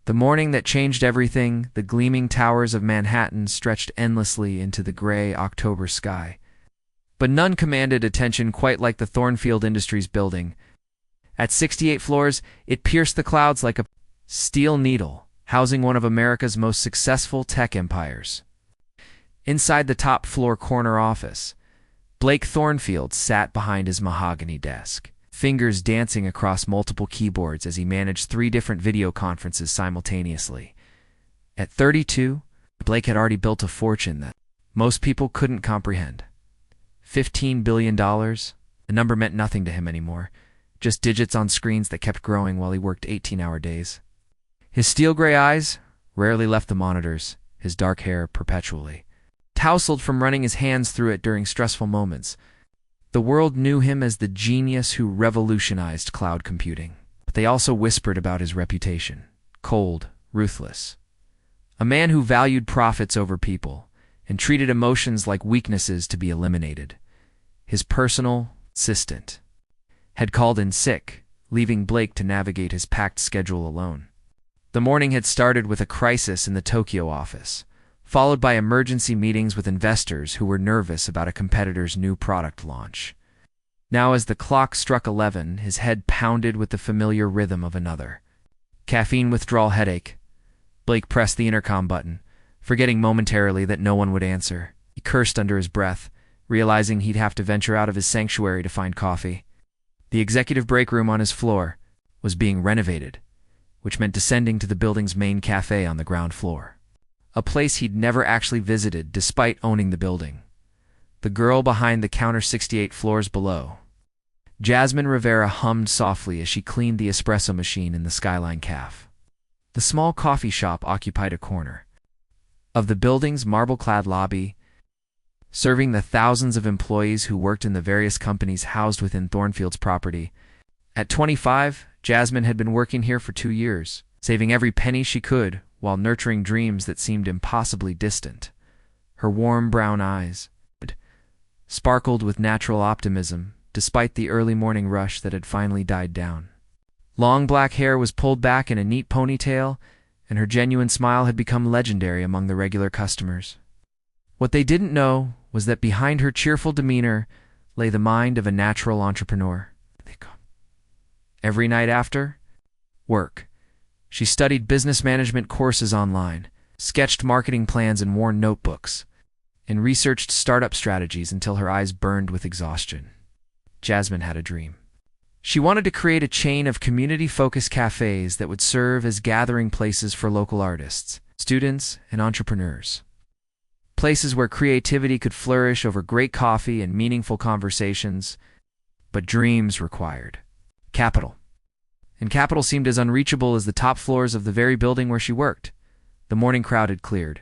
The morning that changed everything, the gleaming towers of Manhattan stretched endlessly into the gray October sky. But none commanded attention quite like the Thornfield Industries building. At 68 floors, it pierced the clouds like a steel needle, housing one of America's most successful tech empires. Inside the top-floor corner office, Blake Thornfield sat behind his mahogany desk, fingers dancing across multiple keyboards as he managed 3 different video conferences simultaneously. At 32, Blake had already built a fortune that most people couldn't comprehend. $15 billion, the number meant nothing to him anymore, just digits on screens that kept growing while he worked 18-hour days. His steel-gray eyes rarely left the monitors, his dark hair perpetually tousled from running his hands through it during stressful moments. The world knew him as the genius who revolutionized cloud computing, but they also whispered about his reputation: cold, ruthless. A man who valued profits over people and treated emotions like weaknesses to be eliminated. His personal assistant had called in sick, leaving Blake to navigate his packed schedule alone. The morning had started with a crisis in the Tokyo office, followed by emergency meetings with investors who were nervous about a competitor's new product launch. Now, as the clock struck 11, his head pounded with the familiar rhythm of another caffeine withdrawal headache. Blake pressed the intercom button, forgetting momentarily that no one would answer. He cursed under his breath, realizing he'd have to venture out of his sanctuary to find coffee. The executive break room on his floor was being renovated, which meant descending to the building's main cafe on the ground floor. A place he'd never actually visited despite owning the building. The girl behind the counter 68 floors below. Jasmine Rivera hummed softly as she cleaned the espresso machine in the Skyline Cafe. The small coffee shop occupied a corner of the building's marble-clad lobby, serving the thousands of employees who worked in the various companies housed within Thornfield's property. At 25, Jasmine had been working here for 2 years, saving every penny she could while nurturing dreams that seemed impossibly distant. Her warm brown eyes sparkled with natural optimism, despite the early morning rush that had finally died down. Long black hair was pulled back in a neat ponytail, and her genuine smile had become legendary among the regular customers. What they didn't know was that behind her cheerful demeanor lay the mind of a natural entrepreneur. Every night after work, she studied business management courses online, sketched marketing plans in worn notebooks, and researched startup strategies until her eyes burned with exhaustion. Jasmine had a dream. She wanted to create a chain of community-focused cafes that would serve as gathering places for local artists, students, and entrepreneurs. Places where creativity could flourish over great coffee and meaningful conversations, but dreams required capital. And capital seemed as unreachable as the top floors of the very building where she worked. The morning crowd had cleared,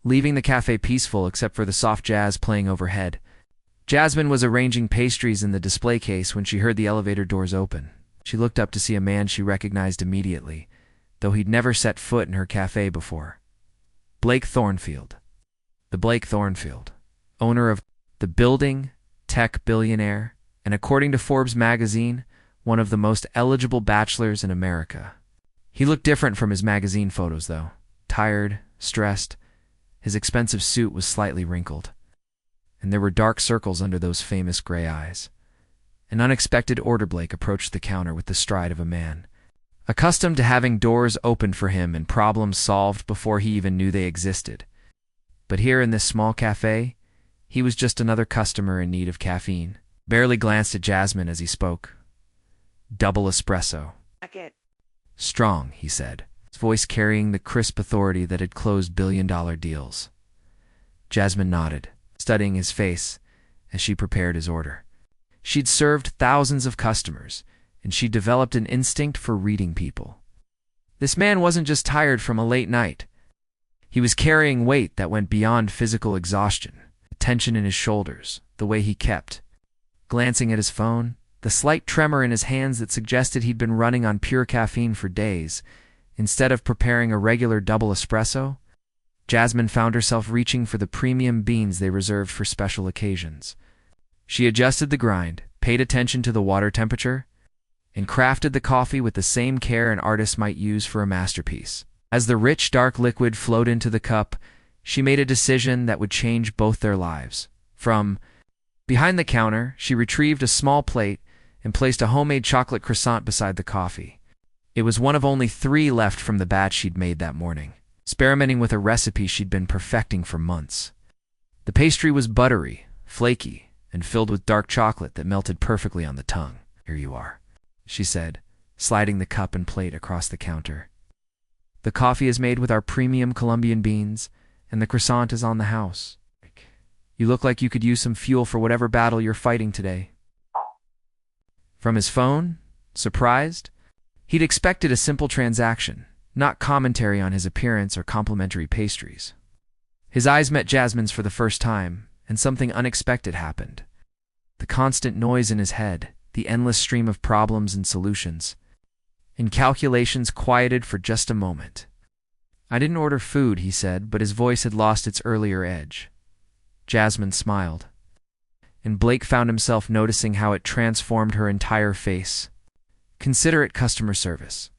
leaving the cafe peaceful except for the soft jazz playing overhead. Jasmine was arranging pastries in the display case when she heard the elevator doors open. She looked up to see a man she recognized immediately, though he'd never set foot in her cafe before. Blake Thornfield. The Blake Thornfield, owner of the building, tech billionaire, and according to Forbes magazine, one of the most eligible bachelors in America. He looked different from his magazine photos, though. Tired, stressed, his expensive suit was slightly wrinkled, and there were dark circles under those famous gray eyes. An unexpected order. Blake approached the counter with the stride of a man, accustomed to having doors opened for him and problems solved before he even knew they existed. But here in this small cafe, he was just another customer in need of caffeine. Barely glanced at Jasmine as he spoke. Double espresso. Strong, he said, his voice carrying the crisp authority that had closed billion-dollar deals. Jasmine nodded, studying his face as she prepared his order. She'd served thousands of customers, and she'd developed an instinct for reading people. This man wasn't just tired from a late night. He was carrying weight that went beyond physical exhaustion, the tension in his shoulders, the way he kept glancing at his phone, the slight tremor in his hands that suggested he'd been running on pure caffeine for days. Instead of preparing a regular double espresso, Jasmine found herself reaching for the premium beans they reserved for special occasions. She adjusted the grind, paid attention to the water temperature, and crafted the coffee with the same care an artist might use for a masterpiece. As the rich, dark liquid flowed into the cup, she made a decision that would change both their lives. From behind the counter, she retrieved a small plate and placed a homemade chocolate croissant beside the coffee. It was one of only 3 left from the batch she'd made that morning, experimenting with a recipe she'd been perfecting for months. The pastry was buttery, flaky, and filled with dark chocolate that melted perfectly on the tongue. "Here you are," she said, sliding the cup and plate across the counter. "The coffee is made with our premium Colombian beans, and the croissant is on the house. You look like you could use some fuel for whatever battle you're fighting today." From his phone, surprised, he'd expected a simple transaction, not commentary on his appearance or complimentary pastries. His eyes met Jasmine's for the first time, and something unexpected happened. The constant noise in his head, the endless stream of problems and solutions, and calculations quieted for just a moment. "I didn't order food," he said, but his voice had lost its earlier edge. Jasmine smiled, and Blake found himself noticing how it transformed her entire face. Considerate customer service.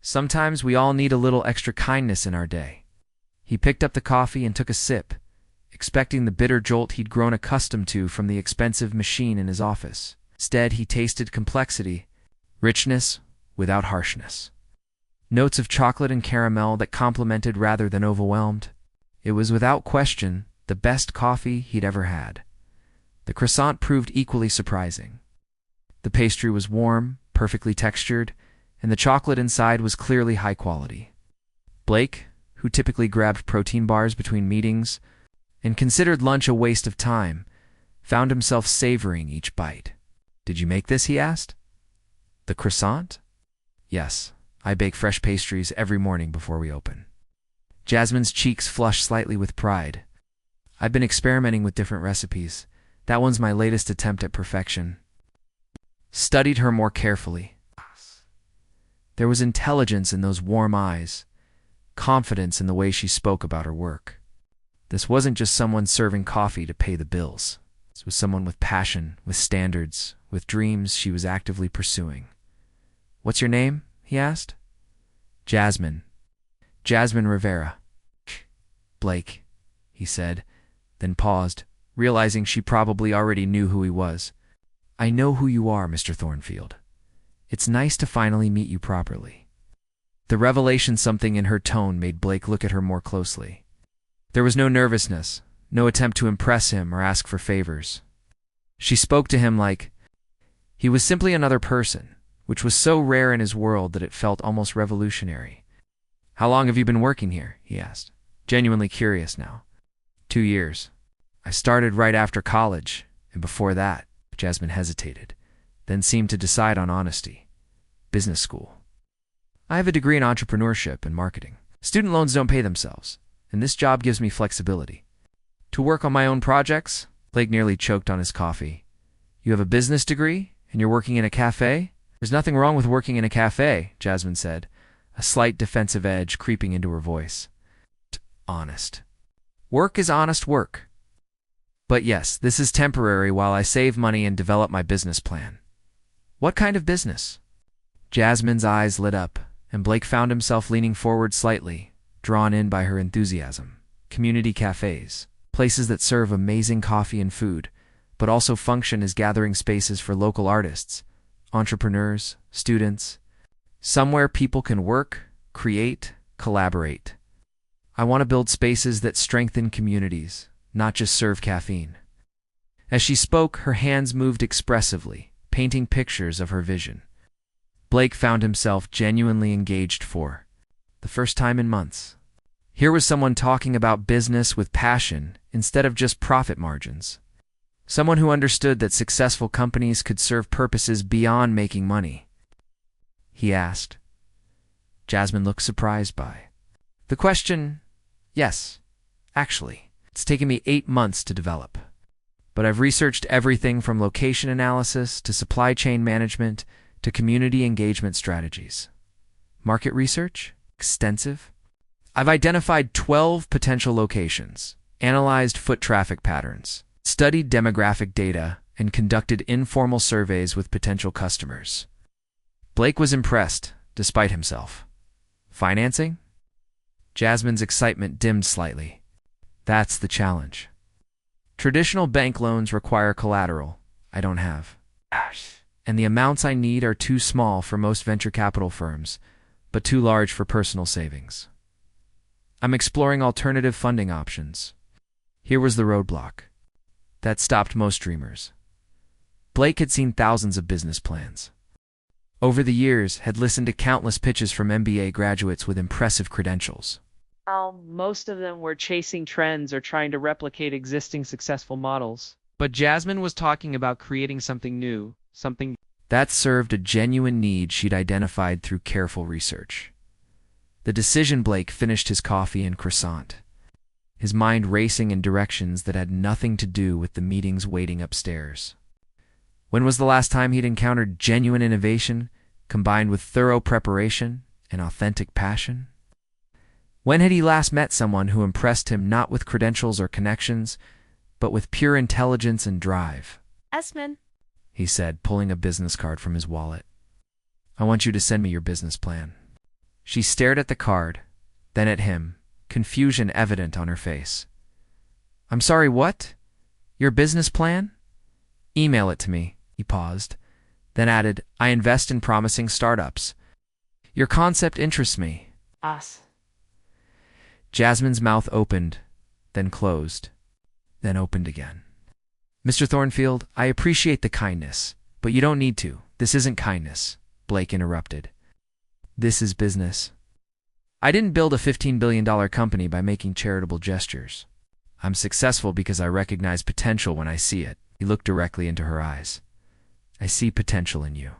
Sometimes we all need a little extra kindness in our day. He picked up the coffee and took a sip, expecting the bitter jolt he'd grown accustomed to from the expensive machine in his office. Instead, he tasted complexity, richness without harshness. Notes of chocolate and caramel that complemented rather than overwhelmed. It was without question the best coffee he'd ever had. The croissant proved equally surprising. The pastry was warm, perfectly textured, and the chocolate inside was clearly high quality. Blake, who typically grabbed protein bars between meetings and considered lunch a waste of time, found himself savoring each bite. "Did you make this?" he asked. "The croissant?" "Yes, I bake fresh pastries every morning before we open." Jasmine's cheeks flushed slightly with pride. "I've been experimenting with different recipes. That one's my latest attempt at perfection." Studied her more carefully. There was intelligence in those warm eyes, confidence in the way she spoke about her work. This wasn't just someone serving coffee to pay the bills. This was someone with passion, with standards, with dreams she was actively pursuing. "What's your name?" he asked. "Jasmine. Jasmine Rivera." "Blake," he said, then paused, realizing she probably already knew who he was. "I know who you are, Mr. Thornfield. It's nice to finally meet you properly." The revelation something in her tone made Blake look at her more closely. There was no nervousness, no attempt to impress him or ask for favors. She spoke to him like he was simply another person, which was so rare in his world that it felt almost revolutionary. "How long have you been working here?" he asked, genuinely curious now. 2 years. I started right after college, and before that," Jasmine hesitated, then seemed to decide on honesty. "Business school. I have a degree in entrepreneurship and marketing. Student loans don't pay themselves, and this job gives me flexibility. To work on my own projects." Blake nearly choked on his coffee. "You have a business degree, and you're working in a cafe?" "There's nothing wrong with working in a cafe," Jasmine said, a slight defensive edge creeping into her voice. "Honest. Work is honest work. But yes, this is temporary while I save money and develop my business plan." "What kind of business?" Jasmine's eyes lit up, and Blake found himself leaning forward slightly, drawn in by her enthusiasm. "Community cafes, places that serve amazing coffee and food, but also function as gathering spaces for local artists, entrepreneurs, students. Somewhere people can work, create, collaborate. I want to build spaces that strengthen communities, not just serve caffeine." As she spoke, her hands moved expressively, painting pictures of her vision. Blake found himself genuinely engaged for the first time in months. Here was someone talking about business with passion instead of just profit margins. Someone who understood that successful companies could serve purposes beyond making money. He asked. Jasmine looked surprised by the question. "Yes, actually. It's taken me 8 months to develop. But I've researched everything from location analysis to supply chain management to community engagement strategies." "Market research? Extensive?" "I've identified 12 potential locations, analyzed foot traffic patterns, studied demographic data, and conducted informal surveys with potential customers. Blake was impressed, despite himself. Financing? Jasmine's excitement dimmed slightly. That's the challenge. Traditional bank loans require collateral. I don't have. And the amounts I need are too small for most venture capital firms, but too large for personal savings. I'm exploring alternative funding options. Here was the roadblock that stopped most dreamers. Blake had seen thousands of business plans. Over the years, had listened to countless pitches from MBA graduates with impressive credentials. Most of them were chasing trends or trying to replicate existing successful models. But Jasmine was talking about creating something new, something that served a genuine need she'd identified through careful research. The decision Blake finished his coffee and croissant, his mind racing in directions that had nothing to do with the meetings waiting upstairs. When was the last time he'd encountered genuine innovation combined with thorough preparation and authentic passion? When had he last met someone who impressed him not with credentials or connections, but with pure intelligence and drive? Esmond, He said, pulling a business card from his wallet. I want you to send me your business plan. She stared at the card, then at him, confusion evident on her face. I'm sorry, what? Your business plan? Email it to me, he paused, then added, I invest in promising startups. Your concept interests me. us. Jasmine's mouth opened, then closed, then opened again. Mr. Thornfield, I appreciate the kindness, but you don't need to. This isn't kindness, Blake interrupted. This is business. I didn't build a $15 billion company by making charitable gestures. I'm successful because I recognize potential when I see it. He looked directly into her eyes. I see potential in you.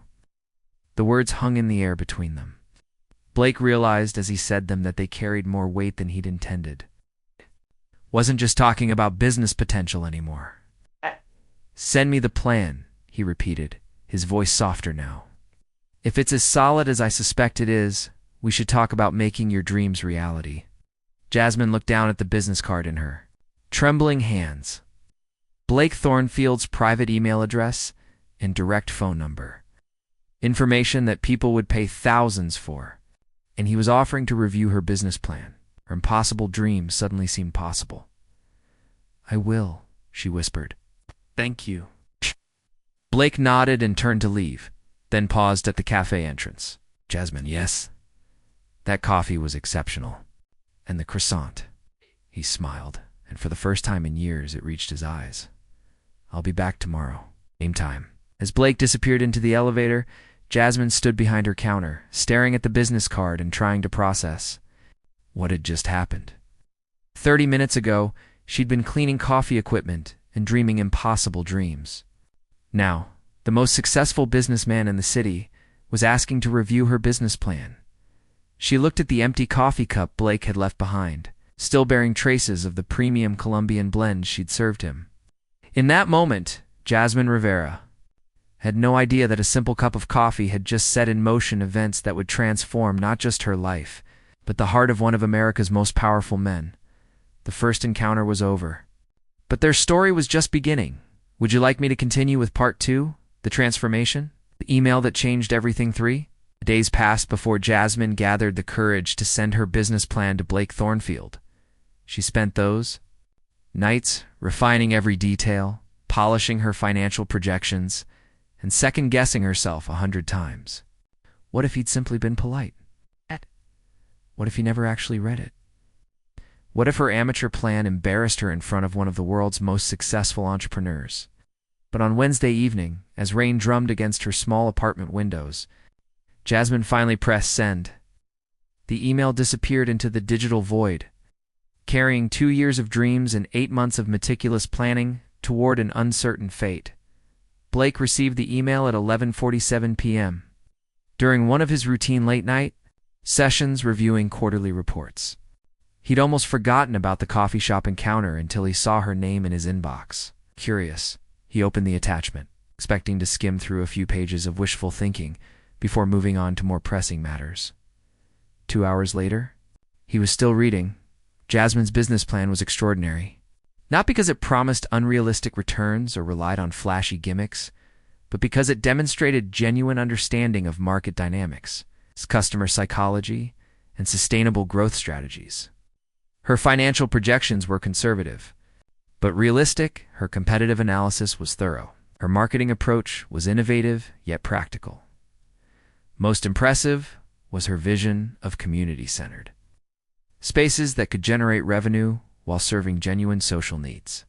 The words hung in the air between them. Blake realized as he said them that they carried more weight than he'd intended. Wasn't just talking about business potential anymore. Send me the plan, he repeated, his voice softer now. If it's as solid as I suspect it is, we should talk about making your dreams reality. Jasmine looked down at the business card in her trembling hands. Blake Thornfield's private email address and direct phone number. Information that people would pay thousands for. And he was offering to review her business plan. Her impossible dream suddenly seemed possible. I will, she whispered. Thank you. Blake nodded and turned to leave, then paused at the cafe entrance. Jasmine, yes? That coffee was exceptional. And the croissant. He smiled, and for the first time in years it reached his eyes. I'll be back tomorrow. Same time. As Blake disappeared into the elevator, Jasmine stood behind her counter, staring at the business card and trying to process what had just happened. 30 minutes ago, she'd been cleaning coffee equipment and dreaming impossible dreams. Now, the most successful businessman in the city was asking to review her business plan. She looked at the empty coffee cup Blake had left behind, still bearing traces of the premium Colombian blend she'd served him. In that moment, Jasmine Rivera had no idea that a simple cup of coffee had just set in motion events that would transform not just her life, but the heart of one of America's most powerful men. The first encounter was over. But their story was just beginning. Would you like me to continue with part 2, the transformation? The email that changed everything 3? Days passed before Jasmine gathered the courage to send her business plan to Blake Thornfield. She spent those nights refining every detail, polishing her financial projections, and second-guessing herself 100 times. What if he'd simply been polite? What if he never actually read it? What if her amateur plan embarrassed her in front of one of the world's most successful entrepreneurs? But on Wednesday evening, as rain drummed against her small apartment windows, Jasmine finally pressed send. The email disappeared into the digital void, carrying 2 years of dreams and 8 months of meticulous planning toward an uncertain fate. Blake received the email at 11:47 p.m. during one of his routine late-night sessions reviewing quarterly reports. He'd almost forgotten about the coffee shop encounter until he saw her name in his inbox. Curious, he opened the attachment, expecting to skim through a few pages of wishful thinking before moving on to more pressing matters. 2 hours later, he was still reading. Jasmine's business plan was extraordinary. Not because it promised unrealistic returns or relied on flashy gimmicks, but because it demonstrated genuine understanding of market dynamics, customer psychology, and sustainable growth strategies. Her financial projections were conservative, but realistic. Her competitive analysis was thorough. Her marketing approach was innovative yet practical. Most impressive was her vision of community-centered spaces that could generate revenue while serving genuine social needs.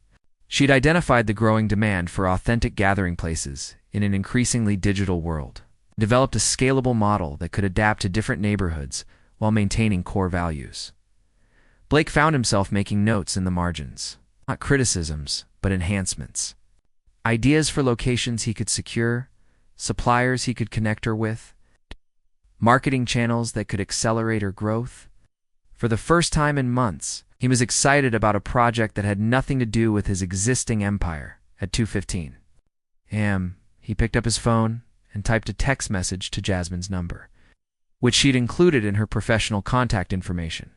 She'd identified the growing demand for authentic gathering places in an increasingly digital world, developed a scalable model that could adapt to different neighborhoods while maintaining core values. Blake found himself making notes in the margins, not criticisms, but enhancements. Ideas for locations he could secure, suppliers he could connect her with, marketing channels that could accelerate her growth. For the first time in months, he was excited about a project that had nothing to do with his existing empire. At 2:15 a.m., he picked up his phone and typed a text message to Jasmine's number, which she'd included in her professional contact information.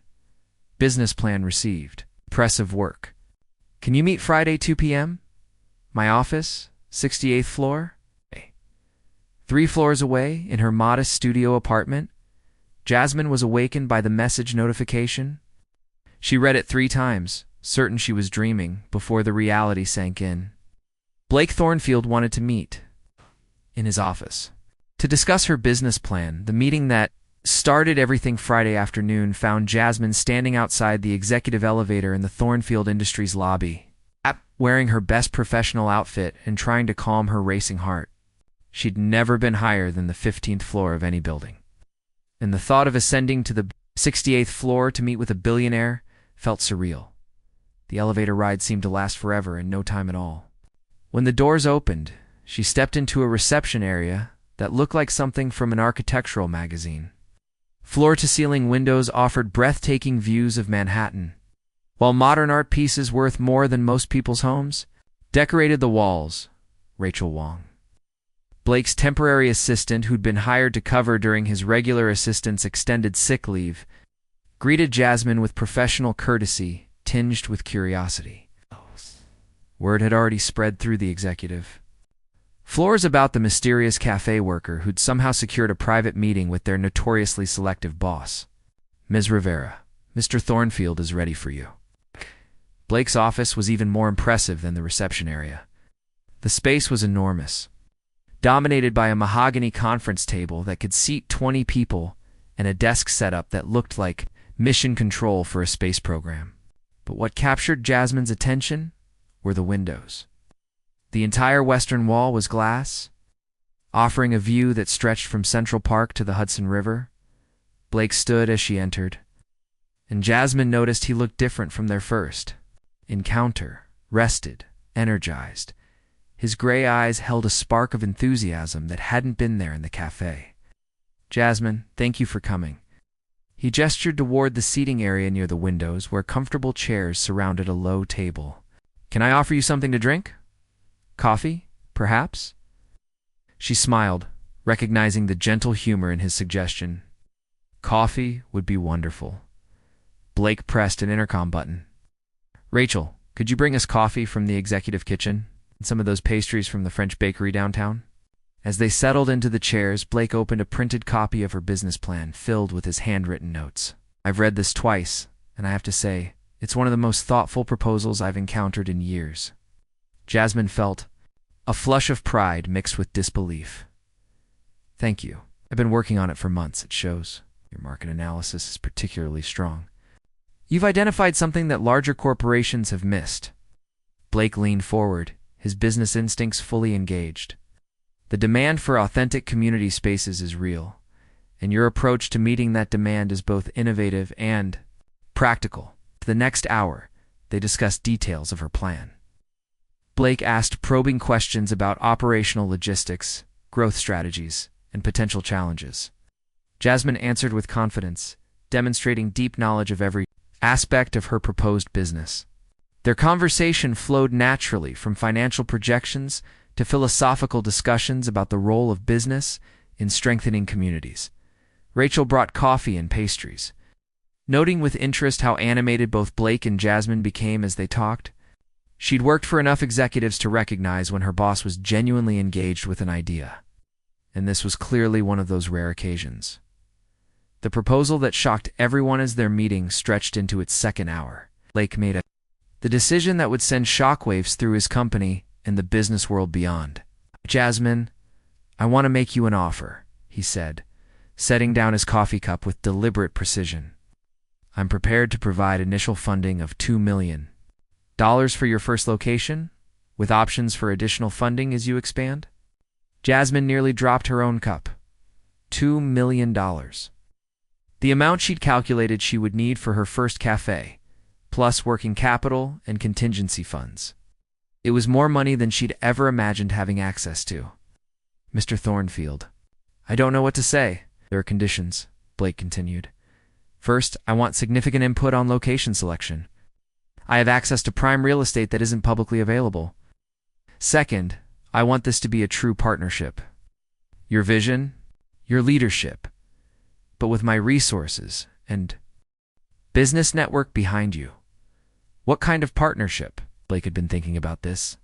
Business plan received. Impressive work. Can you meet Friday 2 p.m.? My office, 68th floor? 3 floors away, in her modest studio apartment. Jasmine was awakened by the message notification. She read it 3 times, certain she was dreaming, before the reality sank in. Blake Thornfield wanted to meet in his office to discuss her business plan. The meeting that started everything Friday afternoon found Jasmine standing outside the executive elevator in the Thornfield Industries lobby, wearing her best professional outfit and trying to calm her racing heart. She'd never been higher than the 15th floor of any building, and the thought of ascending to the 68th floor to meet with a billionaire felt surreal. The elevator ride seemed to last forever and no time at all. When the doors opened, she stepped into a reception area that looked like something from an architectural magazine. Floor-to-ceiling windows offered breathtaking views of Manhattan, while modern art pieces worth more than most people's homes decorated the walls. Rachel Wong, Blake's temporary assistant who'd been hired to cover during his regular assistant's extended sick leave, greeted Jasmine with professional courtesy tinged with curiosity. Word had already spread through the executive floors about the mysterious cafe worker who'd somehow secured a private meeting with their notoriously selective boss. Ms. Rivera, Mr. Thornfield is ready for you. Blake's office was even more impressive than the reception area. The space was enormous, dominated by a mahogany conference table that could seat 20 people and a desk setup that looked like mission control for a space program. But what captured Jasmine's attention were the windows. The entire western wall was glass, offering a view that stretched from Central Park to the Hudson River. Blake stood as she entered, and Jasmine noticed he looked different from their first encounter, rested, energized. His gray eyes held a spark of enthusiasm that hadn't been there in the cafe. Jasmine, thank you for coming. He gestured toward the seating area near the windows where comfortable chairs surrounded a low table. Can I offer you something to drink? Coffee, perhaps? She smiled, recognizing the gentle humor in his suggestion. Coffee would be wonderful. Blake pressed an intercom button. Rachel, could you bring us coffee from the executive kitchen and some of those pastries from the French bakery downtown? As they settled into the chairs, Blake opened a printed copy of her business plan filled with his handwritten notes. I've read this twice, and I have to say, it's one of the most thoughtful proposals I've encountered in years. Jasmine felt a flush of pride mixed with disbelief. Thank you. I've been working on it for months, it shows. Your market analysis is particularly strong. You've identified something that larger corporations have missed. Blake leaned forward, his business instincts fully engaged. The demand for authentic community spaces is real, and your approach to meeting that demand is both innovative and practical. For the next hour, they discussed details of her plan. Blake asked probing questions about operational logistics, growth strategies, and potential challenges. Jasmine answered with confidence, demonstrating deep knowledge of every aspect of her proposed business. Their conversation flowed naturally from financial projections to philosophical discussions about the role of business in strengthening communities. Rachel brought coffee and pastries. Noting with interest how animated both Blake and Jasmine became as they talked, She'd worked for enough executives to recognize when her boss was genuinely engaged with an idea. And this was clearly one of those rare occasions. The proposal that shocked everyone as their meeting stretched into its second hour. Blake made the decision that would send shockwaves through his company and the business world beyond. "Jasmine, I want to make you an offer," he said, setting down his coffee cup with deliberate precision. "I'm prepared to provide initial funding of $2 million for your first location, with options for additional funding as you expand." Jasmine nearly dropped her own cup. $2 million. The amount she'd calculated she would need for her first cafe, plus working capital and contingency funds. It was more money than she'd ever imagined having access to. "Mr. Thornfield, I don't know what to say. There are conditions," Blake continued. "First, I want significant input on location selection. I have access to prime real estate that isn't publicly available. Second, I want this to be a true partnership. Your vision, your leadership, but with my resources and business network behind you." What kind of partnership? Blake had been thinking about this.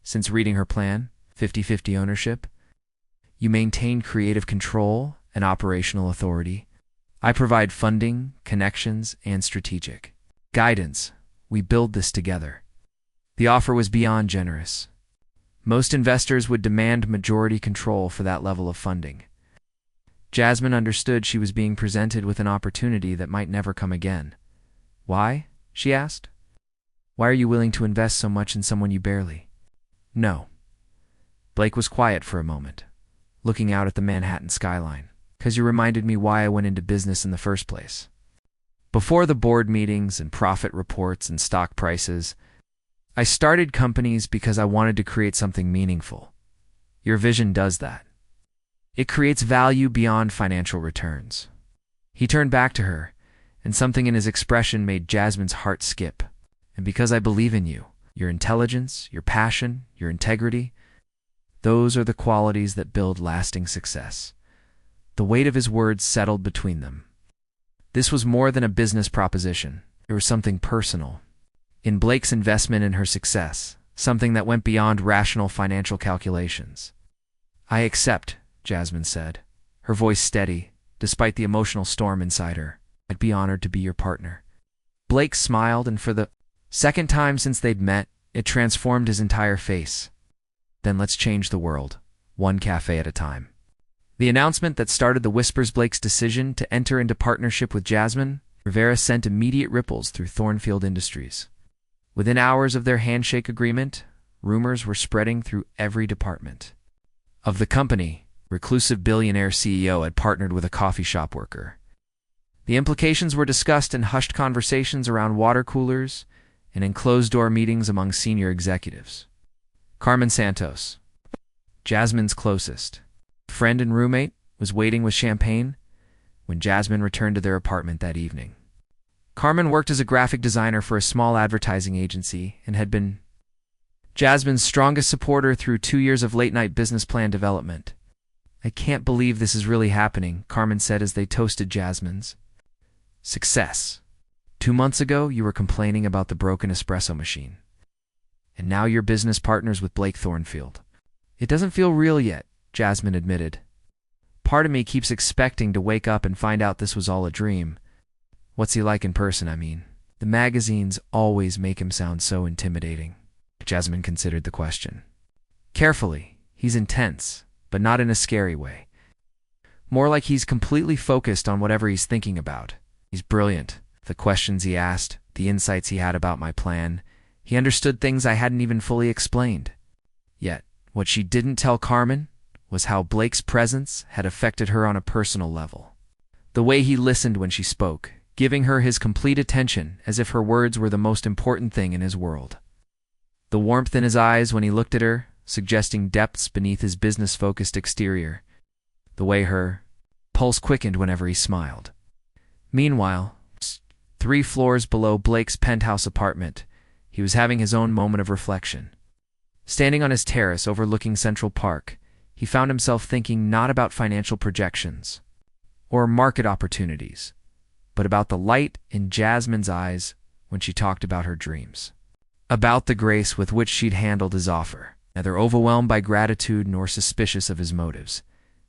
Since reading her plan, 50-50 ownership. You maintain creative control and operational authority. I provide funding, connections, and strategic guidance. We build this together. The offer was beyond generous. Most investors would demand majority control for that level of funding. Jasmine understood she was being presented with an opportunity that might never come again. "Why?" she asked. "Why are you willing to invest so much in someone you barely know?" Blake was quiet for a moment, looking out at the Manhattan skyline. "'Cause you reminded me why I went into business in the first place. Before the board meetings and profit reports and stock prices, I started companies because I wanted to create something meaningful. Your vision does that. It creates value beyond financial returns." He turned back to her, and something in his expression made Jasmine's heart skip. "And because I believe in you, your intelligence, your passion, your integrity, those are the qualities that build lasting success." The weight of his words settled between them. This was more than a business proposition. There was something personal in Blake's investment in her success, something that went beyond rational financial calculations. "I accept," Jasmine said, her voice steady, despite the emotional storm inside her. "I'd be honored to be your partner." Blake smiled, and for the second time since they'd met, it transformed his entire face. "Then let's change the world, one cafe at a time." The announcement that started the whispers Blake's decision to enter into partnership with Jasmine Rivera sent immediate ripples through Thornfield Industries. Within hours of their handshake agreement, rumors were spreading through every department of the company. Reclusive billionaire CEO had partnered with a coffee shop worker. The implications were discussed in hushed conversations around water coolers and in closed-door meetings among senior executives. Carmen Santos, Jasmine's closest friend and roommate, was waiting with champagne when Jasmine returned to their apartment that evening. Carmen worked as a graphic designer for a small advertising agency and had been Jasmine's strongest supporter through 2 years of late-night business plan development. "I can't believe this is really happening," Carmen said as they toasted Jasmine's success. 2 months ago, you were complaining about the broken espresso machine. And now you're business partners with Blake Thornfield." "It doesn't feel real yet," Jasmine admitted. "Part of me keeps expecting to wake up and find out this was all a dream." "What's he like in person, I mean?" "The magazines always make him sound so intimidating." Jasmine considered the question. "Carefully, he's intense, but not in a scary way. More like he's completely focused on whatever he's thinking about. He's brilliant. The questions he asked, the insights he had about my plan, he understood things I hadn't even fully explained. Yet, what she didn't tell Carmen was how Blake's presence had affected her on a personal level. The way he listened when she spoke, giving her his complete attention as if her words were the most important thing in his world. The warmth in his eyes when he looked at her, suggesting depths beneath his business-focused exterior. The way her pulse quickened whenever he smiled. Meanwhile, 3 floors below Blake's penthouse apartment, he was having his own moment of reflection. Standing on his terrace overlooking Central Park, he found himself thinking not about financial projections or market opportunities, but about the light in Jasmine's eyes when she talked about her dreams. about the grace with which she'd handled his offer, neither overwhelmed by gratitude nor suspicious of his motives.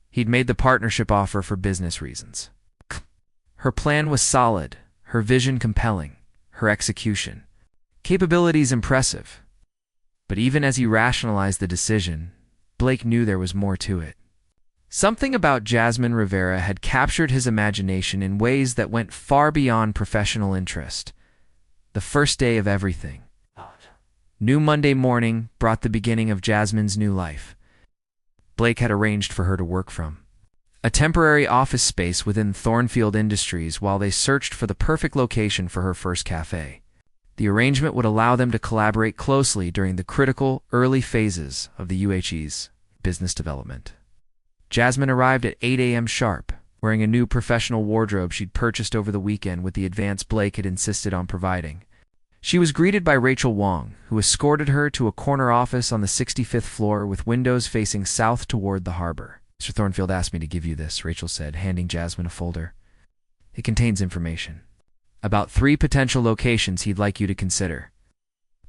He'd made the partnership offer for business reasons. Her plan was solid, her vision compelling, her execution capabilities impressive. But even as he rationalized the decision, Blake knew there was more to it. Something about Jasmine Rivera had captured his imagination in ways that went far beyond professional interest. The first day of everything. New Monday morning brought the beginning of Jasmine's new life. Blake had arranged for her to work from a temporary office space within Thornfield Industries while they searched for the perfect location for her first cafe. The arrangement would allow them to collaborate closely during the critical, early phases of the UHE's business development. Jasmine arrived at 8 a.m. sharp, wearing a new professional wardrobe she'd purchased over the weekend with the advance Blake had insisted on providing. She was greeted by Rachel Wong, who escorted her to a corner office on the 65th floor with windows facing south toward the harbor. "Mr. Thornfield asked me to give you this," Rachel said, handing Jasmine a folder. "It contains information about 3 potential locations he'd like you to consider,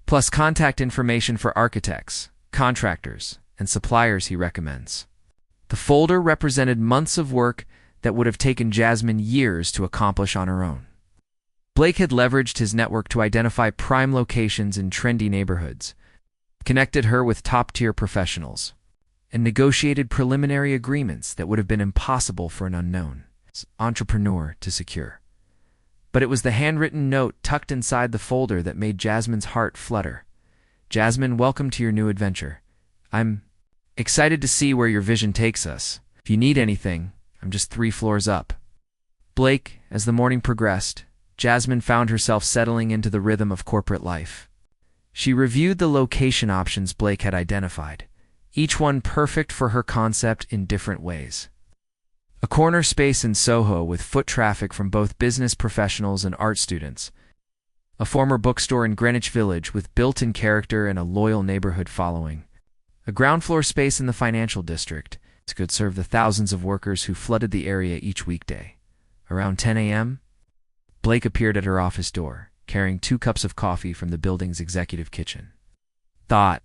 plus contact information for architects, contractors, and suppliers he recommends." The folder represented months of work that would have taken Jasmine years to accomplish on her own. Blake had leveraged his network to identify prime locations in trendy neighborhoods, connected her with top-tier professionals, and negotiated preliminary agreements that would have been impossible for an unknown entrepreneur to secure. But it was the handwritten note tucked inside the folder that made Jasmine's heart flutter. "Jasmine, welcome to your new adventure. I'm excited to see where your vision takes us. If you need anything, I'm just 3 floors up." Blake, as the morning progressed, Jasmine found herself settling into the rhythm of corporate life. She reviewed the location options Blake had identified, each one perfect for her concept in different ways. A corner space in Soho with foot traffic from both business professionals and art students. A former bookstore in Greenwich Village with built-in character and a loyal neighborhood following. A ground floor space in the financial district could serve the thousands of workers who flooded the area each weekday. Around 10 a.m., Blake appeared at her office door, carrying 2 cups of coffee from the building's executive kitchen. "Thought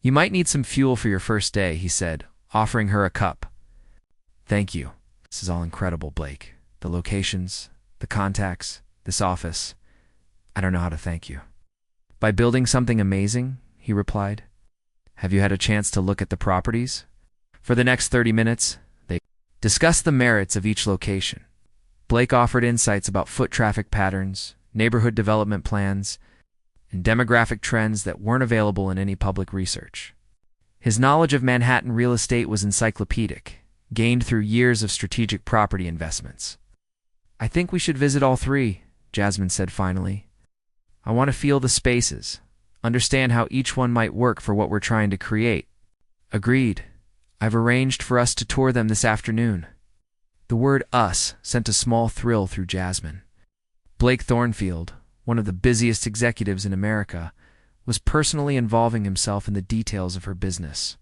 you might need some fuel for your first day," he said, offering her a cup. "Thank you. This is all incredible, Blake. The locations, the contacts, this office. I don't know how to thank you." "By building something amazing," he replied. "Have you had a chance to look at the properties?" For the next 30 minutes, they discussed the merits of each location. Blake offered insights about foot traffic patterns, neighborhood development plans, and demographic trends that weren't available in any public research. His knowledge of Manhattan real estate was encyclopedic, gained through years of strategic property investments. "I think we should visit all 3, Jasmine said finally. "I want to feel the spaces, understand how each one might work for what we're trying to create." "Agreed. I've arranged for us to tour them this afternoon." The word "us" sent a small thrill through Jasmine. Blake Thornfield, one of the busiest executives in America, was personally involving himself in the details of her business.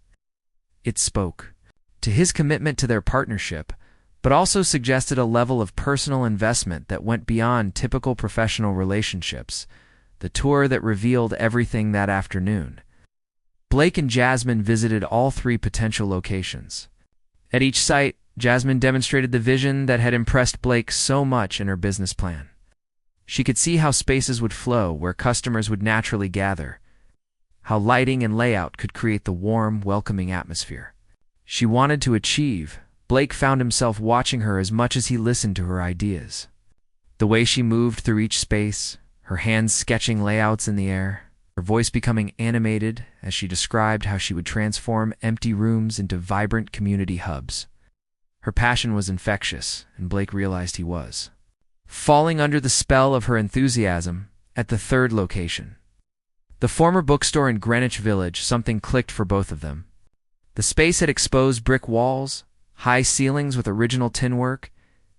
It spoke to his commitment to their partnership, but also suggested a level of personal investment that went beyond typical professional relationships. The tour that revealed everything that afternoon. Blake and Jasmine visited all 3 potential locations. At each site, Jasmine demonstrated the vision that had impressed Blake so much in her business plan. She could see how spaces would flow, where customers would naturally gather, how lighting and layout could create the warm, welcoming atmosphere she wanted to achieve. Blake found himself watching her as much as he listened to her ideas. The way she moved through each space, her hands sketching layouts in the air, her voice becoming animated as she described how she would transform empty rooms into vibrant community hubs. Her passion was infectious, and Blake realized he was falling under the spell of her enthusiasm. At the 3rd location, the former bookstore in Greenwich Village, something clicked for both of them. The space had exposed brick walls, high ceilings with original tin work,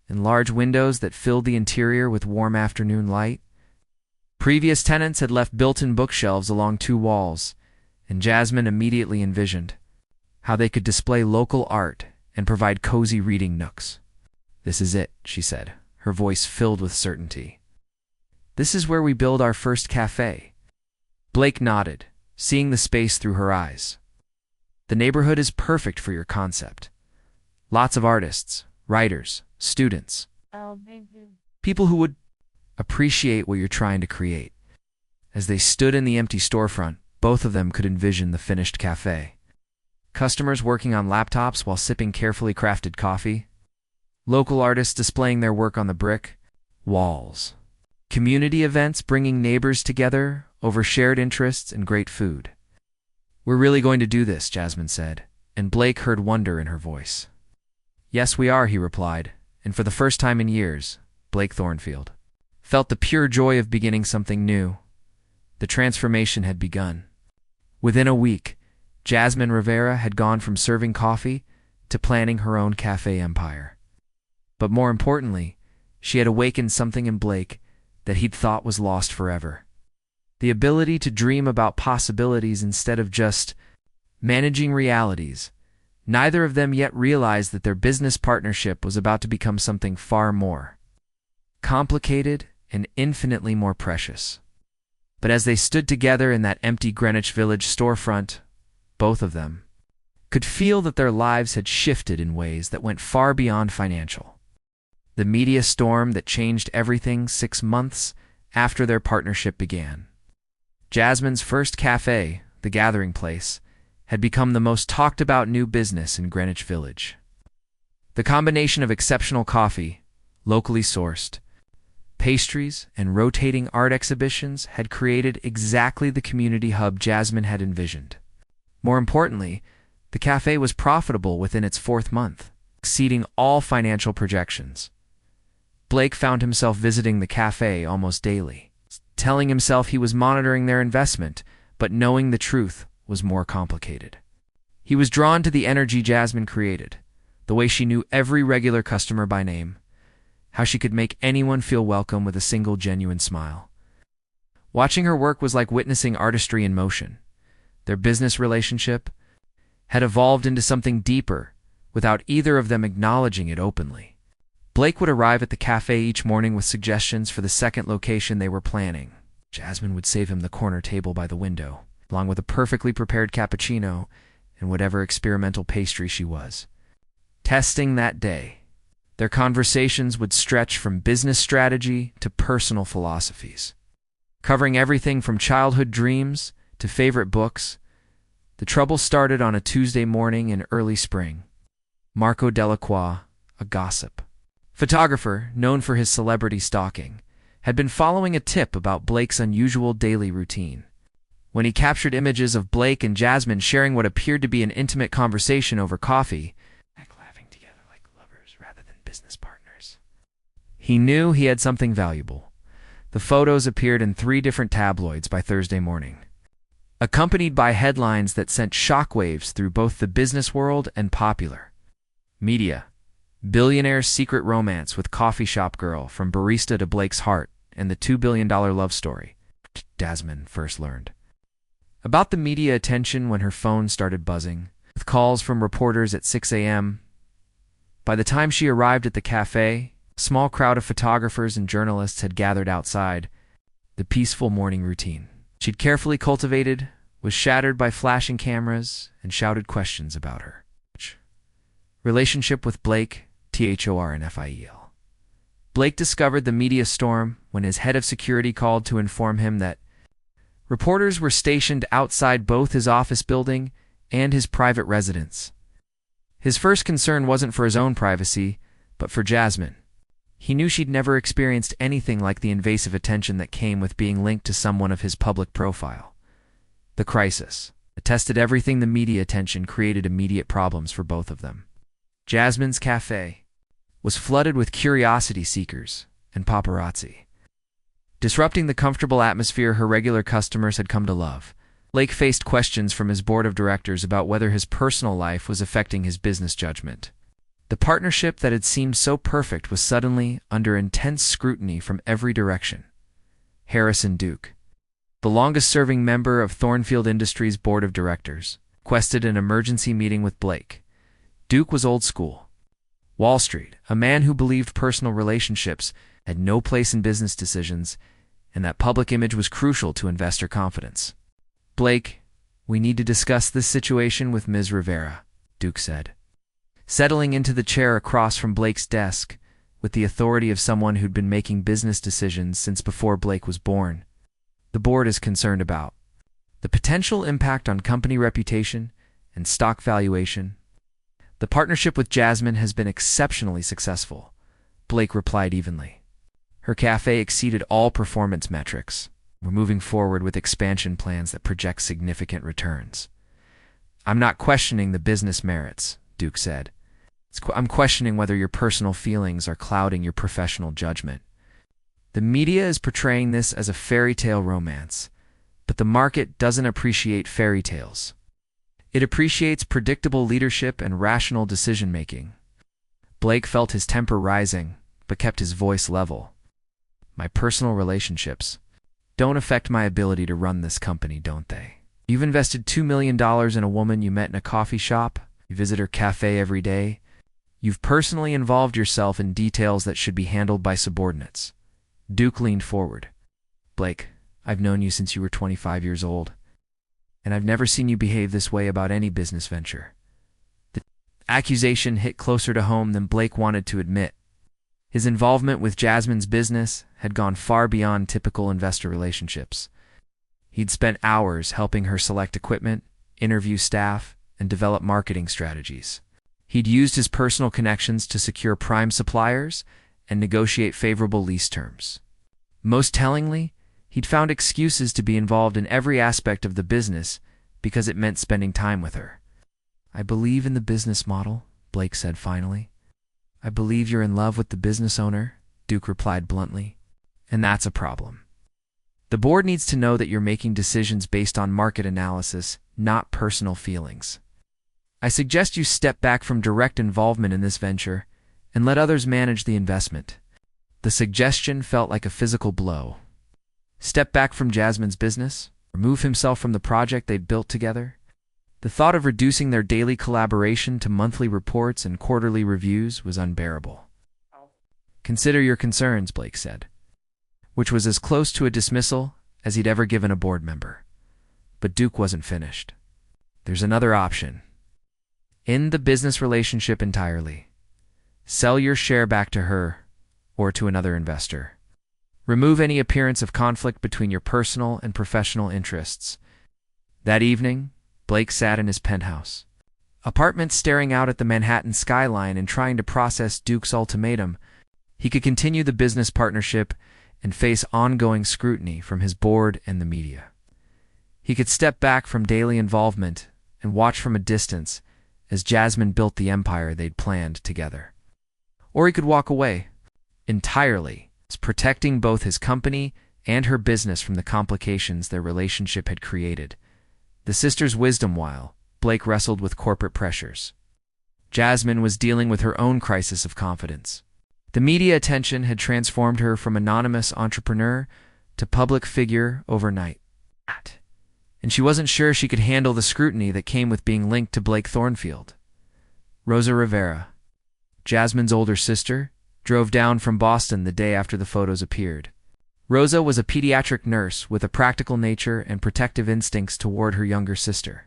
and large windows that filled the interior with warm afternoon light. Previous tenants had left built-in bookshelves along 2 walls, and Jasmine immediately envisioned how they could display local art and provide cozy reading nooks. "This is it," she said, her voice filled with certainty. "This is where we build our first cafe." Blake nodded, seeing the space through her eyes. The neighborhood is perfect for your concept. Lots of artists, writers, students. People who would appreciate what you're trying to create. As they stood in the empty storefront, both of them could envision the finished cafe. Customers working on laptops while sipping carefully crafted coffee. Local artists displaying their work on the brick walls. Community events bringing neighbors together over shared interests and great food. "We're really going to do this," Jasmine said, and Blake heard wonder in her voice. "Yes, we are," he replied, and for the first time in years, Blake Thornfield felt the pure joy of beginning something new. The transformation had begun. Within a week, Jasmine Rivera had gone from serving coffee to planning her own cafe empire. But more importantly, she had awakened something in Blake that he'd thought was lost forever. The ability to dream about possibilities instead of just managing realities. Neither of them yet realized that their business partnership was about to become something far more complicated and infinitely more precious. But as they stood together in that empty Greenwich Village storefront, both of them could feel that their lives had shifted in ways that went far beyond financial. The media storm that changed everything 6 months after their partnership began. Jasmine's first cafe, The Gathering Place, had become the most talked about new business in Greenwich Village. The combination of exceptional coffee, locally sourced, pastries, and rotating art exhibitions had created exactly the community hub Jasmine had envisioned. More importantly, the cafe was profitable within its 4th month, exceeding all financial projections. Blake found himself visiting the cafe almost daily, telling himself he was monitoring their investment, but knowing the truth was more complicated. He was drawn to the energy Jasmine created, the way she knew every regular customer by name, how she could make anyone feel welcome with a single genuine smile. Watching her work was like witnessing artistry in motion. Their business relationship had evolved into something deeper without either of them acknowledging it openly. Blake would arrive at the cafe each morning with suggestions for the second location they were planning. Jasmine would save him the corner table by the window, along with a perfectly prepared cappuccino and whatever experimental pastry she was testing that day. Their conversations would stretch from business strategy to personal philosophies, covering everything from childhood dreams to favorite books. The trouble started on a Tuesday morning in early spring. Marco Delacroix, a gossip photographer known for his celebrity stalking, had been following a tip about Blake's unusual daily routine. When he captured images of Blake and Jasmine sharing what appeared to be an intimate conversation over coffee, laughing together like lovers rather than business partners, he knew he had something valuable. The photos appeared in 3 different tabloids by Thursday morning, accompanied by headlines that sent shockwaves through both the business world and popular media. Billionaire's secret romance with coffee shop girl from barista to Blake's heart, and the $2 billion love story, Jasmine first learned about the media attention when her phone started buzzing, with calls from reporters at 6 a.m. By the time she arrived at the cafe, a small crowd of photographers and journalists had gathered outside. The peaceful morning routine she'd carefully cultivated was shattered by flashing cameras and shouted questions about her relationship with Blake, Thornfield. Blake discovered the media storm when his head of security called to inform him that reporters were stationed outside both his office building and his private residence. His first concern wasn't for his own privacy, but for Jasmine. He knew she'd never experienced anything like the invasive attention that came with being linked to someone of his public profile. The crisis tested everything. The media attention created immediate problems for both of them. Jasmine's cafe was flooded with curiosity seekers and paparazzi, disrupting the comfortable atmosphere her regular customers had come to love. Blake faced questions from his board of directors about whether his personal life was affecting his business judgment. The partnership that had seemed so perfect was suddenly under intense scrutiny from every direction. Harrison Duke, the longest-serving member of Thornfield Industries' board of directors, requested an emergency meeting with Blake. Duke was old school. Wall Street, a man who believed personal relationships had no place in business decisions, and that public image was crucial to investor confidence. Blake, we need to discuss this situation with Ms. Rivera, Duke said, settling into the chair across from Blake's desk with the authority of someone who'd been making business decisions since before Blake was born. The board is concerned about the potential impact on company reputation and stock valuation. The partnership with Jasmine has been exceptionally successful, Blake replied evenly. Her cafe exceeded all performance metrics. We're moving forward with expansion plans that project significant returns. I'm not questioning the business merits, Duke said. I'm questioning whether your personal feelings are clouding your professional judgment. The media is portraying this as a fairy tale romance, but the market doesn't appreciate fairy tales. It appreciates predictable leadership and rational decision-making. Blake felt his temper rising, but kept his voice level. My personal relationships don't affect my ability to run this company, don't they? You've invested $2 million in a woman you met in a coffee shop. You visit her cafe every day. You've personally involved yourself in details that should be handled by subordinates. Duke leaned forward. Blake, I've known you since you were 25 years old, and I've never seen you behave this way about any business venture. The accusation hit closer to home than Blake wanted to admit. His involvement with Jasmine's business had gone far beyond typical investor relationships. He'd spent hours helping her select equipment, interview staff, and develop marketing strategies. He'd used his personal connections to secure prime suppliers and negotiate favorable lease terms. Most tellingly, he'd found excuses to be involved in every aspect of the business because it meant spending time with her. I believe in the business model, Blake said finally. I believe you're in love with the business owner, Duke replied bluntly, and that's a problem. The board needs to know that you're making decisions based on market analysis, not personal feelings. I suggest you step back from direct involvement in this venture and let others manage the investment. The suggestion felt like a physical blow. Step back from Jasmine's business, remove himself from the project they'd built together. The thought of reducing their daily collaboration to monthly reports and quarterly reviews was unbearable. Consider your concerns, Blake said, which was as close to a dismissal as he'd ever given a board member. But Duke wasn't finished. There's another option. End the business relationship entirely. Sell your share back to her or to another investor. Remove any appearance of conflict between your personal and professional interests. That evening, Blake sat in his penthouse apartment staring out at the Manhattan skyline and trying to process Duke's ultimatum. He could continue the business partnership and face ongoing scrutiny from his board and the media. He could step back from daily involvement and watch from a distance as Jasmine built the empire they'd planned together. Or he could walk away entirely, protecting both his company and her business from the complications their relationship had created. The sisters' wisdom while Blake wrestled with corporate pressures. Jasmine was dealing with her own crisis of confidence. The media attention had transformed her from anonymous entrepreneur to public figure overnight. And she wasn't sure she could handle the scrutiny that came with being linked to Blake Thornfield. Rosa Rivera, Jasmine's older sister, drove down from Boston the day after the photos appeared. Rosa was a pediatric nurse with a practical nature and protective instincts toward her younger sister.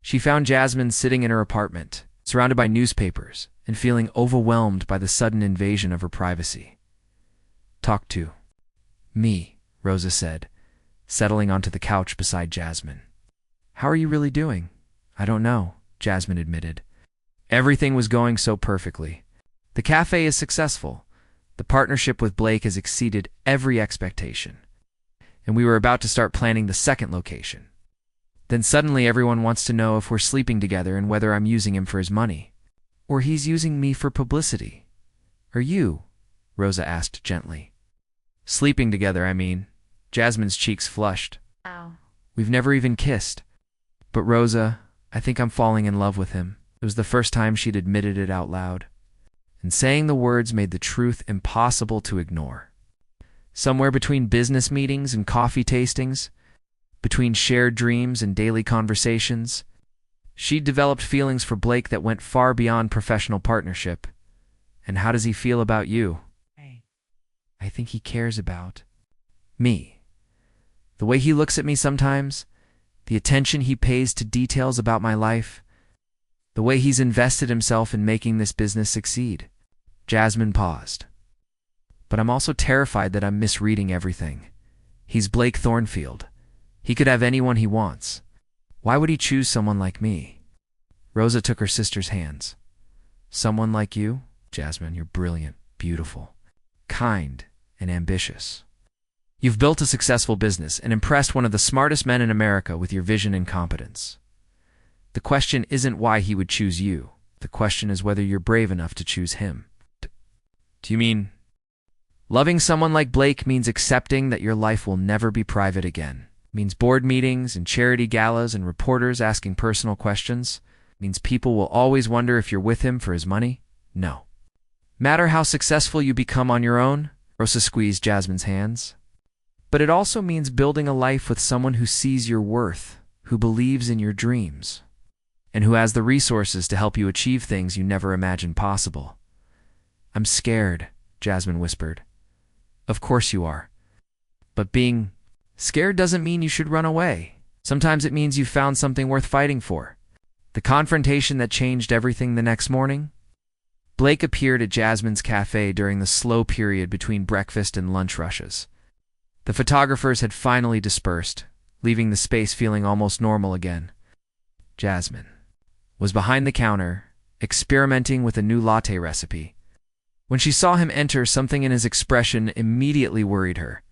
She found Jasmine sitting in her apartment, surrounded by newspapers, and feeling overwhelmed by the sudden invasion of her privacy. Talk to me, Rosa said, settling onto the couch beside Jasmine. How are you really doing? I don't know, Jasmine admitted. Everything was going so perfectly. The cafe is successful. The partnership with Blake has exceeded every expectation. And we were about to start planning the second location. Then suddenly everyone wants to know if we're sleeping together and whether I'm using him for his money. Or he's using me for publicity. Are you? Rosa asked gently. Sleeping together, I mean. Jasmine's cheeks flushed. Ow. We've never even kissed. But Rosa, I think I'm falling in love with him. It was the first time she'd admitted it out loud. And saying the words made the truth impossible to ignore. Somewhere between business meetings and coffee tastings, between shared dreams and daily conversations, she'd developed feelings for Blake that went far beyond professional partnership. And how does he feel about you? Hey. I think he cares about me. The way he looks at me sometimes, the attention he pays to details about my life, the way he's invested himself in making this business succeed. Jasmine paused. But I'm also terrified that I'm misreading everything. He's Blake Thornfield. He could have anyone he wants. Why would he choose someone like me? Rosa took her sister's hands. Someone like you? Jasmine, you're brilliant, beautiful, kind, and ambitious. You've built a successful business and impressed one of the smartest men in America with your vision and competence. The question isn't why he would choose you. The question is whether you're brave enough to choose him. Do you mean loving someone like Blake means accepting that your life will never be private again? Means board meetings and charity galas and reporters asking personal questions? Means people will always wonder if you're with him for his money? No. Matter how successful you become on your own? Rosa squeezed Jasmine's hands. But it also means building a life with someone who sees your worth, who believes in your dreams, and who has the resources to help you achieve things you never imagined possible. I'm scared, Jasmine whispered. Of course you are. But being scared doesn't mean you should run away. Sometimes it means you've found something worth fighting for. The confrontation that changed everything the next morning? Blake appeared at Jasmine's cafe during the slow period between breakfast and lunch rushes. The photographers had finally dispersed, leaving the space feeling almost normal again. Jasmine was behind the counter, experimenting with a new latte recipe. When she saw him enter, something in his expression immediately worried her.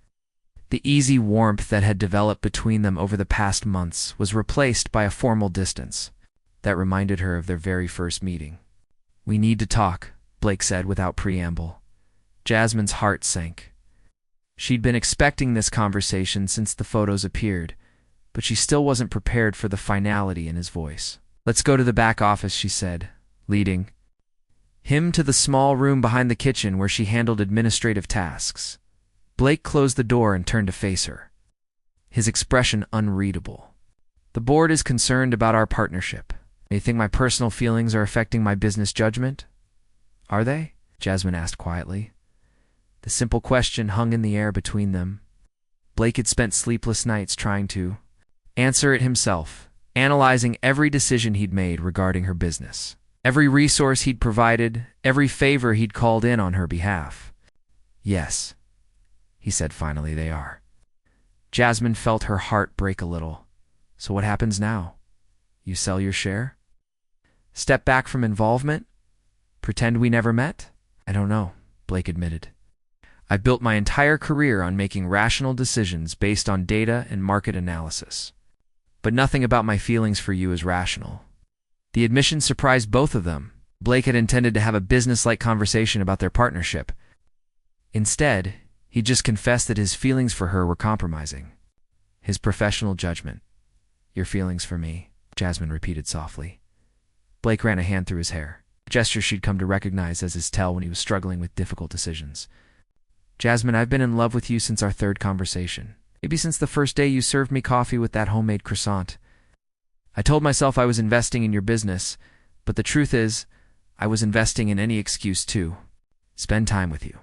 The easy warmth that had developed between them over the past months was replaced by a formal distance that reminded her of their very first meeting. We need to talk, Blake said without preamble. Jasmine's heart sank. She'd been expecting this conversation since the photos appeared, but she still wasn't prepared for the finality in his voice. Let's go to the back office, she said, leading him to the small room behind the kitchen where she handled administrative tasks. Blake closed the door and turned to face her, his expression unreadable. The board is concerned about our partnership. They think my personal feelings are affecting my business judgment? Are they? Jasmine asked quietly. The simple question hung in the air between them. Blake had spent sleepless nights trying to answer it himself, analyzing every decision he'd made regarding her business, every resource he'd provided, every favor he'd called in on her behalf. Yes, he said finally, they are. Jasmine felt her heart break a little. So what happens now? You sell your share? Step back from involvement? Pretend we never met? I don't know, Blake admitted. I've built my entire career on making rational decisions based on data and market analysis. But nothing about my feelings for you is rational. The admission surprised both of them. Blake had intended to have a business-like conversation about their partnership. Instead, he just confessed that his feelings for her were compromising. His professional judgment. Your feelings for me, Jasmine repeated softly. Blake ran a hand through his hair, a gesture she'd come to recognize as his tell when he was struggling with difficult decisions. Jasmine, I've been in love with you since our third conversation. Maybe since the first day you served me coffee with that homemade croissant. I told myself I was investing in your business, but the truth is, I was investing in any excuse to spend time with you.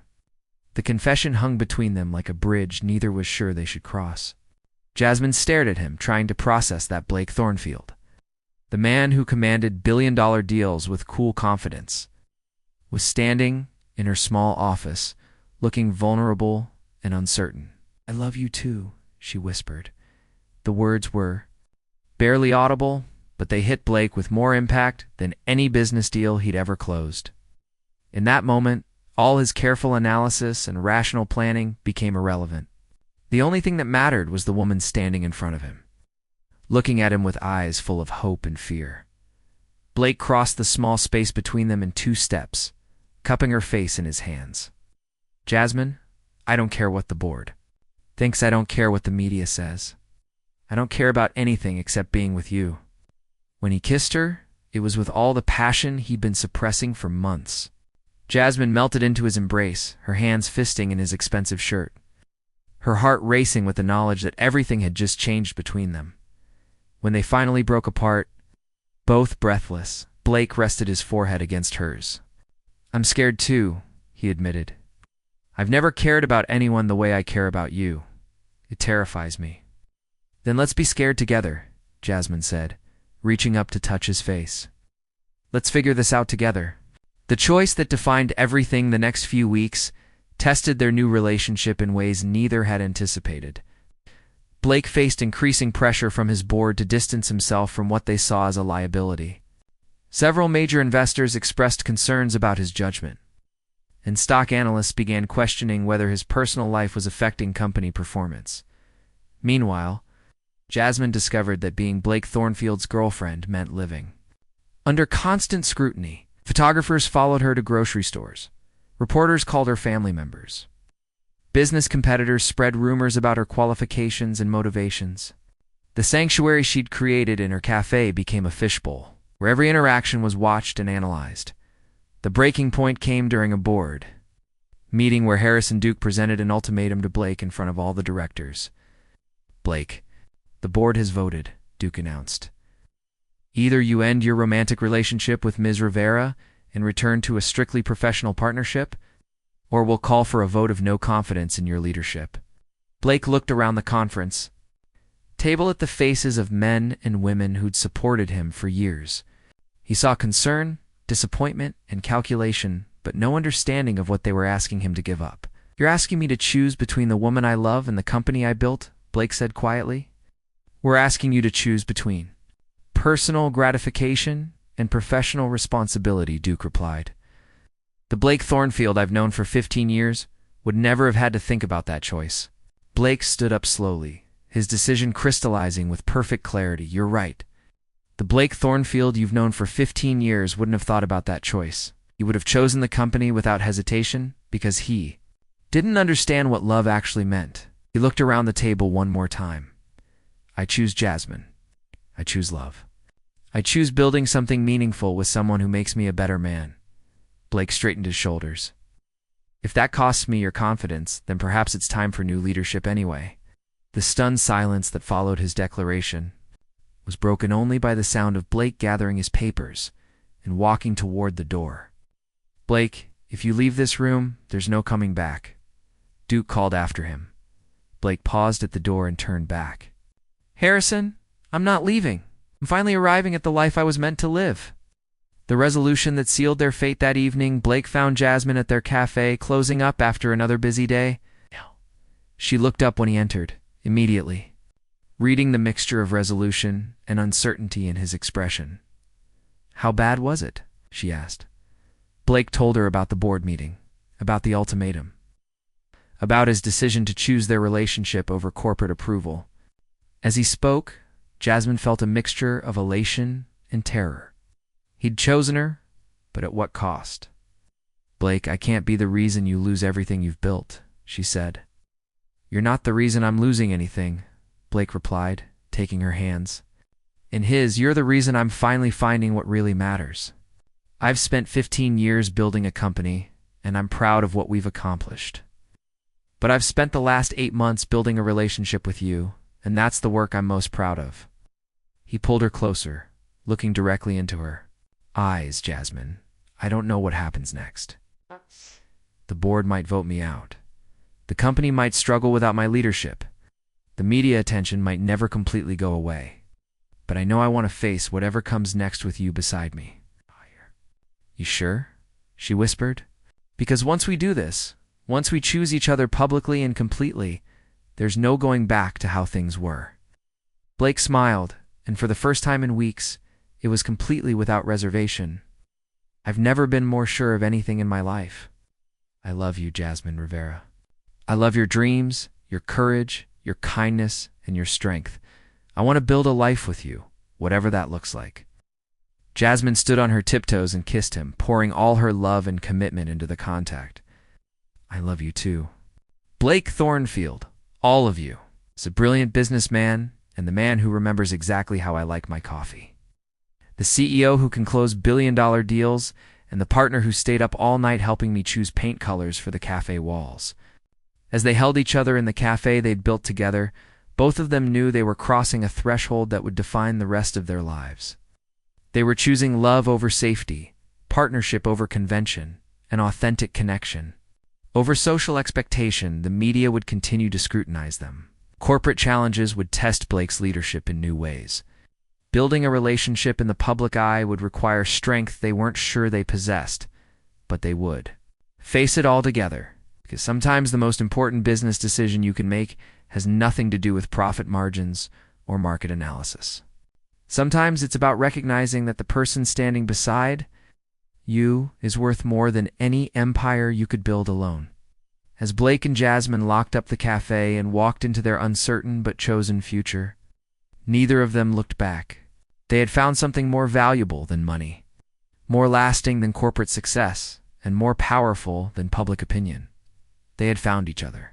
The confession hung between them like a bridge neither was sure they should cross. Jasmine stared at him, trying to process that Blake Thornfield, the man who commanded billion-dollar deals with cool confidence, was standing in her small office, looking vulnerable and uncertain. I love you too, she whispered. The words were barely audible, but they hit Blake with more impact than any business deal he'd ever closed. In that moment, all his careful analysis and rational planning became irrelevant. The only thing that mattered was the woman standing in front of him, looking at him with eyes full of hope and fear. Blake crossed the small space between them in 2 steps, cupping her face in his hands. Jasmine, I don't care what the board thinks. I don't care what the media says. I don't care about anything except being with you. When he kissed her, it was with all the passion he'd been suppressing for months. Jasmine melted into his embrace, her hands fisting in his expensive shirt, her heart racing with the knowledge that everything had just changed between them. When they finally broke apart, both breathless, Blake rested his forehead against hers. I'm scared too, he admitted. I've never cared about anyone the way I care about you. It terrifies me. Then let's be scared together, Jasmine said, reaching up to touch his face. Let's figure this out together. The choice that defined everything the next few weeks tested their new relationship in ways neither had anticipated. Blake faced increasing pressure from his board to distance himself from what they saw as a liability. Several major investors expressed concerns about his judgment, and stock analysts began questioning whether his personal life was affecting company performance. Meanwhile, Jasmine discovered that being Blake Thornfield's girlfriend meant living under constant scrutiny. Photographers followed her to grocery stores. Reporters called her family members. Business competitors spread rumors about her qualifications and motivations. The sanctuary she'd created in her cafe became a fishbowl, where every interaction was watched and analyzed. The breaking point came during a board meeting where Harrison Duke presented an ultimatum to Blake in front of all the directors. Blake, the board has voted, Duke announced. Either you end your romantic relationship with Ms. Rivera and return to a strictly professional partnership, or we'll call for a vote of no confidence in your leadership. Blake looked around the conference table at the faces of men and women who'd supported him for years. He saw concern, disappointment, and calculation, but no understanding of what they were asking him to give up. You're asking me to choose between the woman I love and the company I built, Blake said quietly. We're asking you to choose between personal gratification and professional responsibility, Duke replied. The Blake Thornfield I've known for 15 years would never have had to think about that choice. Blake stood up slowly, his decision crystallizing with perfect clarity. You're right. The Blake Thornfield you've known for 15 years wouldn't have thought about that choice. He would have chosen the company without hesitation because he didn't understand what love actually meant. He looked around the table one more time. I choose Jasmine. I choose love. I choose building something meaningful with someone who makes me a better man. Blake straightened his shoulders. If that costs me your confidence, then perhaps it's time for new leadership anyway. The stunned silence that followed his declaration was broken only by the sound of Blake gathering his papers and walking toward the door. Blake, if you leave this room, there's no coming back, Duke called after him. Blake paused at the door and turned back. Harrison, I'm not leaving. I'm finally arriving at the life I was meant to live. The resolution that sealed their fate that evening, Blake found Jasmine at their cafe, closing up after another busy day. She looked up when he entered, immediately, reading the mixture of resolution and uncertainty in his expression. How bad was it? She asked. Blake told her about the board meeting, about the ultimatum, about his decision to choose their relationship over corporate approval. As he spoke, Jasmine felt a mixture of elation and terror. He'd chosen her, but at what cost? Blake, I can't be the reason you lose everything you've built, she said. You're not the reason I'm losing anything, Blake replied, taking her hands. In his, you're the reason I'm finally finding what really matters. I've spent 15 years building a company, and I'm proud of what we've accomplished. But I've spent the last 8 months building a relationship with you, and that's the work I'm most proud of. He pulled her closer, looking directly into her eyes. Jasmine, I don't know what happens next. The board might vote me out. The company might struggle without my leadership. The media attention might never completely go away. But I know I want to face whatever comes next with you beside me. You sure? She whispered. Because once we do this, once we choose each other publicly and completely, there's no going back to how things were. Blake smiled, and for the first time in weeks, it was completely without reservation. I've never been more sure of anything in my life. I love you, Jasmine Rivera. I love your dreams, your courage, your kindness, and your strength. I want to build a life with you, whatever that looks like. Jasmine stood on her tiptoes and kissed him, pouring all her love and commitment into the contact. I love you too. Blake Thornfield, all of you, is a brilliant businessman and the man who remembers exactly how I like my coffee. The CEO who can close billion-dollar deals and the partner who stayed up all night helping me choose paint colors for the cafe walls. As they held each other in the cafe they'd built together, both of them knew they were crossing a threshold that would define the rest of their lives. They were choosing love over safety, partnership over convention, and authentic connection. Over social expectation, the media would continue to scrutinize them. Corporate challenges would test Blake's leadership in new ways. Building a relationship in the public eye would require strength they weren't sure they possessed, but they would. Face it all together, because sometimes the most important business decision you can make has nothing to do with profit margins or market analysis. Sometimes it's about recognizing that the person standing beside you is worth more than any empire you could build alone. As Blake and Jasmine locked up the cafe and walked into their uncertain but chosen future, neither of them looked back. They had found something more valuable than money, more lasting than corporate success, and more powerful than public opinion. They had found each other.